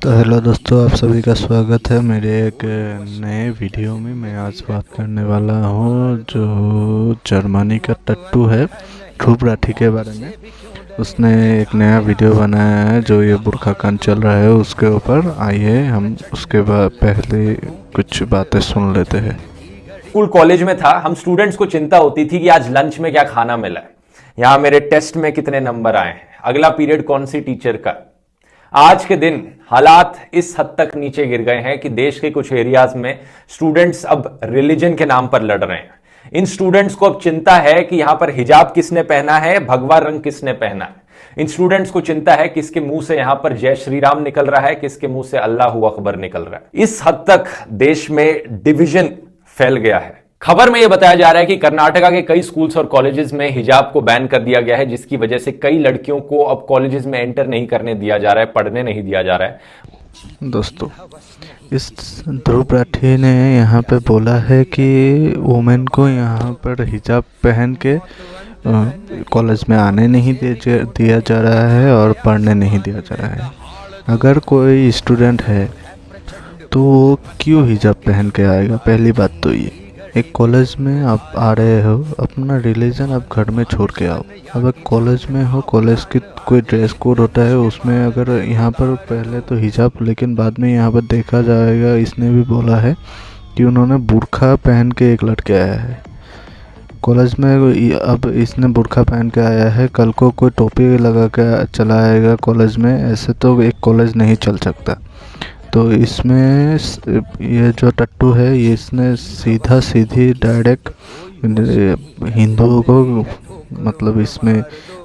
तो हेलो दोस्तों, आप सभी का स्वागत है मेरे एक नए वीडियो में। मैं आज बात करने वाला हूँ जो जर्मनी का टट्टू है ध्रुव राठी के बारे में। उसने एक नया वीडियो बनाया है जो ये बुरखा कांड चल रहा है उसके ऊपर। आइए हम उसके बाद पहले कुछ बातें सुन लेते हैं। स्कूल कॉलेज में था, हम स्टूडेंट्स को चिंता होती थी कि आज लंच में क्या खाना मिला है, यहाँ मेरे टेस्ट में कितने नंबर आए हैं, अगला पीरियड कौन सी टीचर का। आज के दिन हालात इस हद तक नीचे गिर गए हैं कि देश के कुछ एरियाज में स्टूडेंट्स अब रिलीजन के नाम पर लड़ रहे हैं। इन स्टूडेंट्स को अब चिंता है कि यहां पर हिजाब किसने पहना है, भगवा रंग किसने पहना है। इन स्टूडेंट्स को चिंता है किसके मुंह से यहां पर जय श्री राम निकल रहा है, किसके मुंह से अल्लाहू अकबर निकल रहा है। इस हद तक देश में डिवीजन फैल गया है। खबर में यह बताया जा रहा है कि कर्नाटका के कई स्कूल्स और कॉलेजेस में हिजाब को बैन कर दिया गया है, जिसकी वजह से कई लड़कियों को अब कॉलेजेस में एंटर नहीं करने दिया जा रहा है, पढ़ने नहीं दिया जा रहा है। दोस्तों, इस ध्रुव राठी ने यहाँ पे बोला है कि वुमेन को यहाँ पर हिजाब पहन के कॉलेज में आने नहीं दिया जा रहा है और पढ़ने नहीं दिया जा रहा है। अगर कोई स्टूडेंट है तो वो क्यों हिजाब पहन के आएगा? पहली बात तो ये, एक कॉलेज में आप आ रहे हो, अपना रिलीजन आप घर में छोड़ के आओ। अब कॉलेज में हो, कॉलेज की कोई ड्रेस कोड होता है, उसमें अगर यहाँ पर पहले तो हिजाब, लेकिन बाद में यहाँ पर देखा जाएगा, इसने भी बोला है कि उन्होंने बुर्खा पहन के एक लड़के आया है कॉलेज में। अब इसने बुर्खा पहन के आया है, कल को कोई टोपी लगा के चला आएगा कॉलेज में, ऐसे तो एक कॉलेज नहीं चल सकता। तो इसमें ये जो टट्टू है, ये इसने सीधा सीधी डायरेक्ट हिंदुओं को मतलब इसमें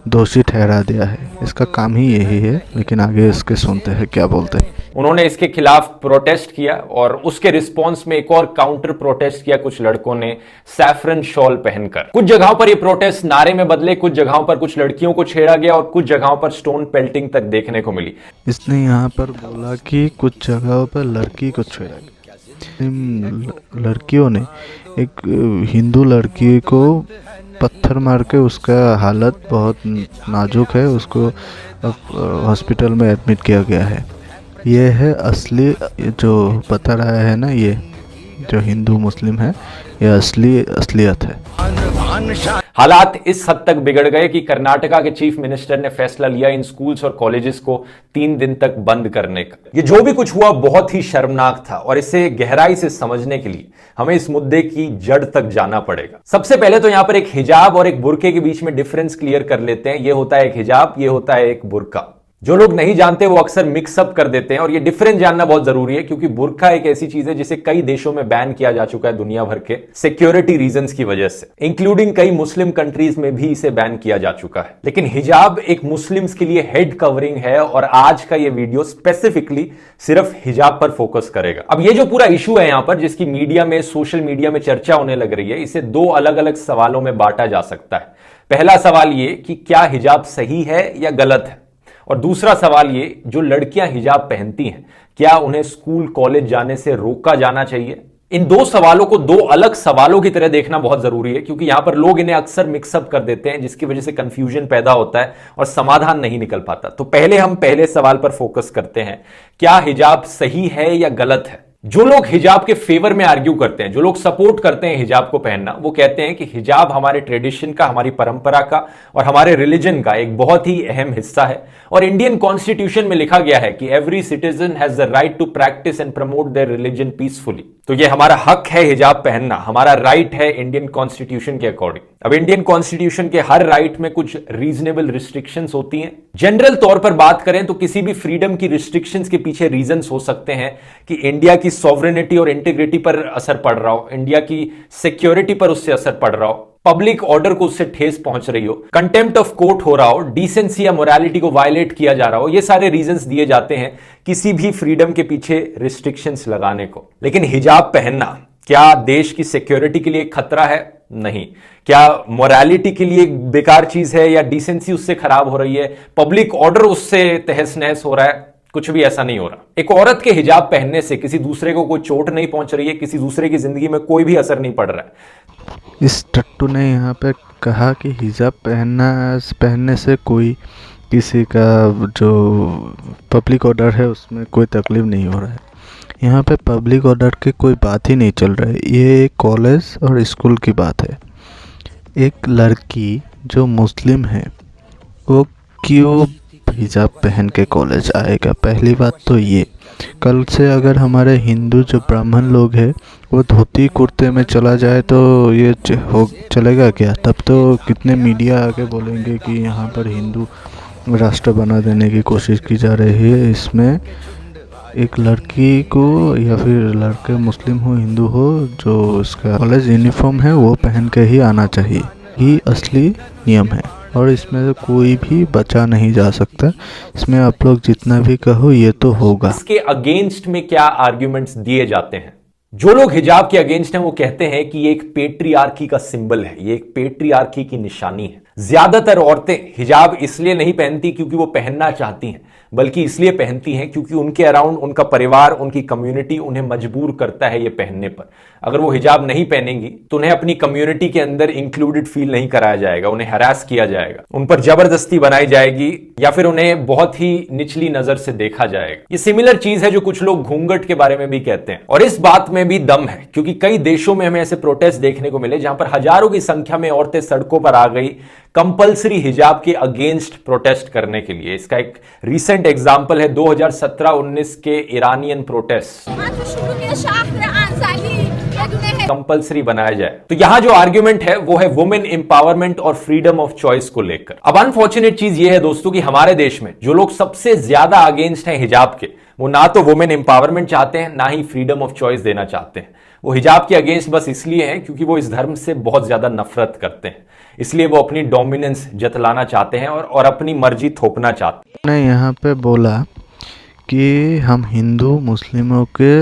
दोषी ठहरा दिया है। इसका काम ही यही है, लेकिन आगे इसके सुनते हैं क्या बोलते हैं। उन्होंने इसके खिलाफ प्रोटेस्ट किया और उसके रिस्पांस में एक और काउंटर प्रोटेस्ट किया कुछ लड़कों ने सैफरन शॉल पहनकर। कुछ जगहों पर ये प्रोटेस्ट नारे में बदले, कुछ जगहों पर कुछ लड़कियों को छेड़ा गया और कुछ जगहों पर स्टोन पेल्टिंग तक देखने को मिली। इसने यहाँ पर बोला कि कुछ जगहों पर लड़की को छेड़ा गया। लड़कियों ने एक हिंदू लड़की को पत्थर मार के, उसका हालत बहुत नाजुक है, उसको हॉस्पिटल में एडमिट किया गया है। ये है असली जो बता रहा है ना, ये जो हिंदू मुस्लिम है, ये असलियत है। हालात इस हद तक बिगड़ गए कि कर्नाटका के चीफ मिनिस्टर ने फैसला लिया इन स्कूल्स और कॉलेजेस को 3 दिन तक बंद करने का। ये जो भी कुछ हुआ बहुत ही शर्मनाक था और इसे गहराई से समझने के लिए हमें इस मुद्दे की जड़ तक जाना पड़ेगा। सबसे पहले तो यहां पर एक हिजाब और एक बुर्के के बीच में डिफरेंस क्लियर कर लेते हैं। ये होता है एक हिजाब, ये होता है एक बुर्का। जो लोग नहीं जानते वो अक्सर मिक्सअप कर देते हैं और ये डिफरेंस जानना बहुत जरूरी है, क्योंकि बुर्का एक ऐसी चीज है जिसे कई देशों में बैन किया जा चुका है दुनिया भर के सिक्योरिटी रीजंस की वजह से, इंक्लूडिंग कई मुस्लिम कंट्रीज में भी इसे बैन किया जा चुका है। लेकिन हिजाब एक मुस्लिम्स के लिए हेड कवरिंग है और आज का ये वीडियो स्पेसिफिकली सिर्फ हिजाब पर फोकस करेगा। अब ये जो पूरा इशू है यहां पर, जिसकी मीडिया में, सोशल मीडिया में चर्चा होने लग रही है, इसे 2 अलग अलग सवालों में बांटा जा सकता है। पहला सवाल ये कि क्या हिजाब सही है या गलत है, और दूसरा सवाल ये, जो लड़कियां हिजाब पहनती हैं क्या उन्हें स्कूल कॉलेज जाने से रोका जाना चाहिए। इन 2 सवालों को 2 अलग सवालों की तरह देखना बहुत जरूरी है, क्योंकि यहां पर लोग इन्हें अक्सर मिक्सअप कर देते हैं, जिसकी वजह से कंफ्यूजन पैदा होता है और समाधान नहीं निकल पाता। तो पहले हम पहले सवाल पर फोकस करते हैं, क्या हिजाब सही है या गलत है। जो लोग हिजाब के फेवर में आर्ग्यू करते हैं, जो लोग सपोर्ट करते हैं हिजाब को पहनना, वो कहते हैं कि हिजाब हमारे ट्रेडिशन का, हमारी परंपरा का और हमारे रिलीजन का एक बहुत ही अहम हिस्सा है और इंडियन कॉन्स्टिट्यूशन में लिखा गया है कि every citizen has the right to practice and promote their religion peacefully. तो ये हमारा हक है हिजाब पहनना, हमारा राइट है इंडियन कॉन्स्टिट्यूशन के अकॉर्डिंग। अब इंडियन कॉन्स्टिट्यूशन के हर राइट में कुछ रीजनेबल रिस्ट्रिक्शंस होती हैं। जनरल तौर पर बात करें तो किसी भी फ्रीडम की रिस्ट्रिक्शंस के पीछे रीजंस हो सकते हैं कि इंडिया की सॉवरेनिटी और इंटीग्रिटी पर असर पड़ रहा हो, इंडिया की सिक्योरिटी पर उससे असर पड़ रहा हो, पब्लिक ऑर्डर को उससे ठेस पहुंच रही हो, कंटेम्प्ट ऑफ कोर्ट हो रहा हो, डिसेंसी या मोरालिटी को वायलेट किया जा रहा हो। ये सारे रीजंस दिए जाते हैं किसी भी फ्रीडम के पीछे रिस्ट्रिक्शंस लगाने को। लेकिन हिजाब पहनना क्या देश की सिक्योरिटी के लिए एक खतरा है? नहीं। क्या मोरालिटी के लिए एक बेकार चीज है या डिसेंसी उससे खराब हो रही है, पब्लिक ऑर्डर उससे तहस नहस हो रहा है? कुछ भी ऐसा नहीं हो रहा। एक औरत के हिजाब पहनने से किसी दूसरे को कोई चोट नहीं पहुंच रही है, किसी दूसरे की जिंदगी में कोई भी असर नहीं पड़ रहा है। इस टट्टू ने यहाँ पे कहा कि हिजाब पहनने से कोई किसी का जो पब्लिक ऑर्डर है उसमें कोई तकलीफ नहीं हो रहा है। यहाँ पे पब्लिक ऑर्डर की कोई बात ही नहीं चल रहा है, ये एक कॉलेज और स्कूल की बात है। एक लड़की जो मुस्लिम है वो क्यों हिजाब पहन के कॉलेज आएगा? पहली बात तो ये, कल से अगर हमारे हिंदू जो ब्राह्मण लोग हैं वो धोती कुर्ते में चला जाए तो ये हो चलेगा क्या? तब तो कितने मीडिया आके बोलेंगे कि यहाँ पर हिंदू राष्ट्र बना देने की कोशिश की जा रही है। इसमें एक लड़की को या फिर लड़के मुस्लिम हो हिंदू हो जो इसका कॉलेज यूनिफॉर्म है वो पहन के ही आना चाहिए, ये असली नियम है और इसमें कोई भी बचा नहीं जा सकता। इसमें आप लोग जितना भी कहो ये तो होगा। इसके अगेंस्ट में क्या आर्ग्यूमेंट्स दिए जाते हैं? जो लोग हिजाब के अगेंस्ट हैं वो कहते हैं कि ये एक पेट्रियार्की का सिंबल है, ये एक पेट्रियार्की की निशानी है। ज्यादातर औरतें हिजाब इसलिए नहीं पहनती क्योंकि वो पहनना चाहती हैं, बल्कि इसलिए पहनती हैं क्योंकि उनके अराउंड उनका परिवार, उनकी कम्युनिटी उन्हें मजबूर करता है ये पहनने पर। अगर वो हिजाब नहीं पहनेंगी तो उन्हें अपनी कम्युनिटी के अंदर इंक्लूडेड फील नहीं कराया जाएगा, उन्हें हरास किया जाएगा, उन पर जबरदस्ती बनाई जाएगी या फिर उन्हें बहुत ही निचली नजर से देखा जाएगा। ये सिमिलर चीज है जो कुछ लोग घूंघट के बारे में भी कहते हैं और इस बात में भी दम है, क्योंकि कई देशों में हमें ऐसे प्रोटेस्ट देखने को मिले जहां पर हजारों की संख्या में औरतें सड़कों पर आ गई कंपलसरी हिजाब के अगेंस्ट प्रोटेस्ट करने के लिए। इसका एक रीसेंट एग्जांपल है 2017-19 के ईरानियन प्रोटेस्ट। कंपलसरी बनाया जाए। तो यहां जो आर्ग्यूमेंट है वो है वुमेन एम्पावरमेंट और फ्रीडम ऑफ चॉइस को लेकर। अब अनफॉर्चुनेट चीज ये है दोस्तों कि हमारे देश में जो लोग सबसे ज्यादा अगेंस्ट हैं हिजाब के, वो ना तो वुमेन एम्पावरमेंट चाहते हैं ना ही फ्रीडम ऑफ चॉइस देना चाहते हैं। वो हिजाब के अगेंस्ट बस इसलिए हैं क्योंकि वो इस धर्म से बहुत ज्यादा नफरत करते हैं, इसलिए वो अपनी डोमिनेंस जतलाना चाहते हैं और अपनी मर्जी थोपना चाहते हैं। ने यहाँ पे बोला कि हम हिंदू मुस्लिमों के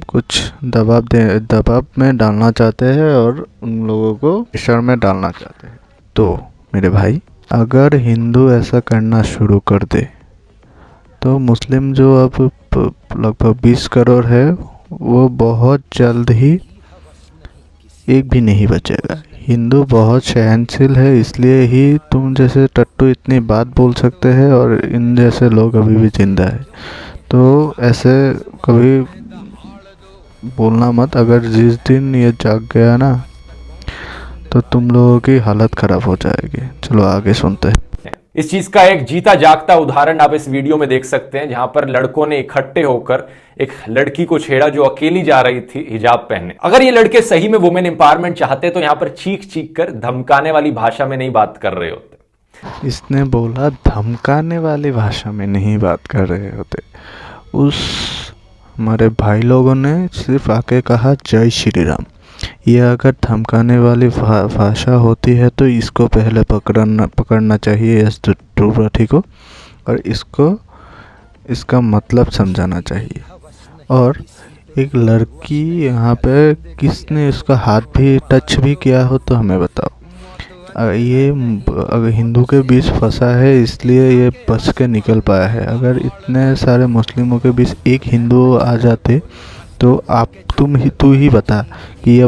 कुछ दबाव में डालना चाहते हैं और उन लोगों को प्रेशर में डालना चाहते हैं। तो मेरे भाई, अगर हिंदू ऐसा करना शुरू कर दे तो मुस्लिम जो अब लगभग 20 करोड़ है वो बहुत जल्द ही एक भी नहीं बचेगा। हिंदू बहुत सहनशील है, इसलिए ही तुम जैसे टट्टू इतनी बात बोल सकते हैं और इन जैसे लोग अभी भी जिंदा है। तो ऐसे कभी बोलना मत। अगर जिस दिन ये जाग गया ना तो तुम लोगों की हालत खराब हो जाएगी। चलो आगे सुनते हैं। इस चीज का एक जीता जागता उदाहरण आप इस वीडियो में देख सकते हैं, जहां पर लड़कों ने इकट्ठे होकर एक लड़की को छेड़ा जो अकेली जा रही थी हिजाब पहनने। अगर ये लड़के सही में वुमेन एम्पावरमेंट चाहते तो यहां पर चीख चीख कर धमकाने वाली भाषा में नहीं बात कर रहे होते। इसने बोला धमकाने वाली भाषा में नहीं बात कर रहे होते। उस हमारे भाई लोगों ने सिर्फ आके कहा जय श्री राम। ये अगर धमकाने वाली भाषा होती है तो इसको पहले पकड़ना चाहिए इस ध्रुव को और इसको इसका मतलब समझाना चाहिए। और एक लड़की यहाँ पे किसने इसका हाथ भी टच भी किया हो तो हमें बताओ। ये अगर हिंदू के बीच फंसा है इसलिए ये बच के निकल पाया है। अगर इतने सारे मुस्लिमों के बीच एक हिंदू आ जाते तो तू ही बता कि ये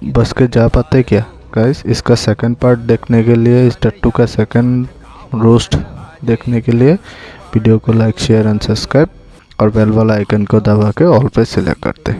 बस के जा पाते क्या? गाइस, इसका सेकंड पार्ट देखने के लिए, इस टट्टू का सेकंड रोस्ट देखने के लिए वीडियो को लाइक शेयर एंड सब्सक्राइब और बेल वाला आइकन को दबा के ऑल पे सिलेक्ट करते।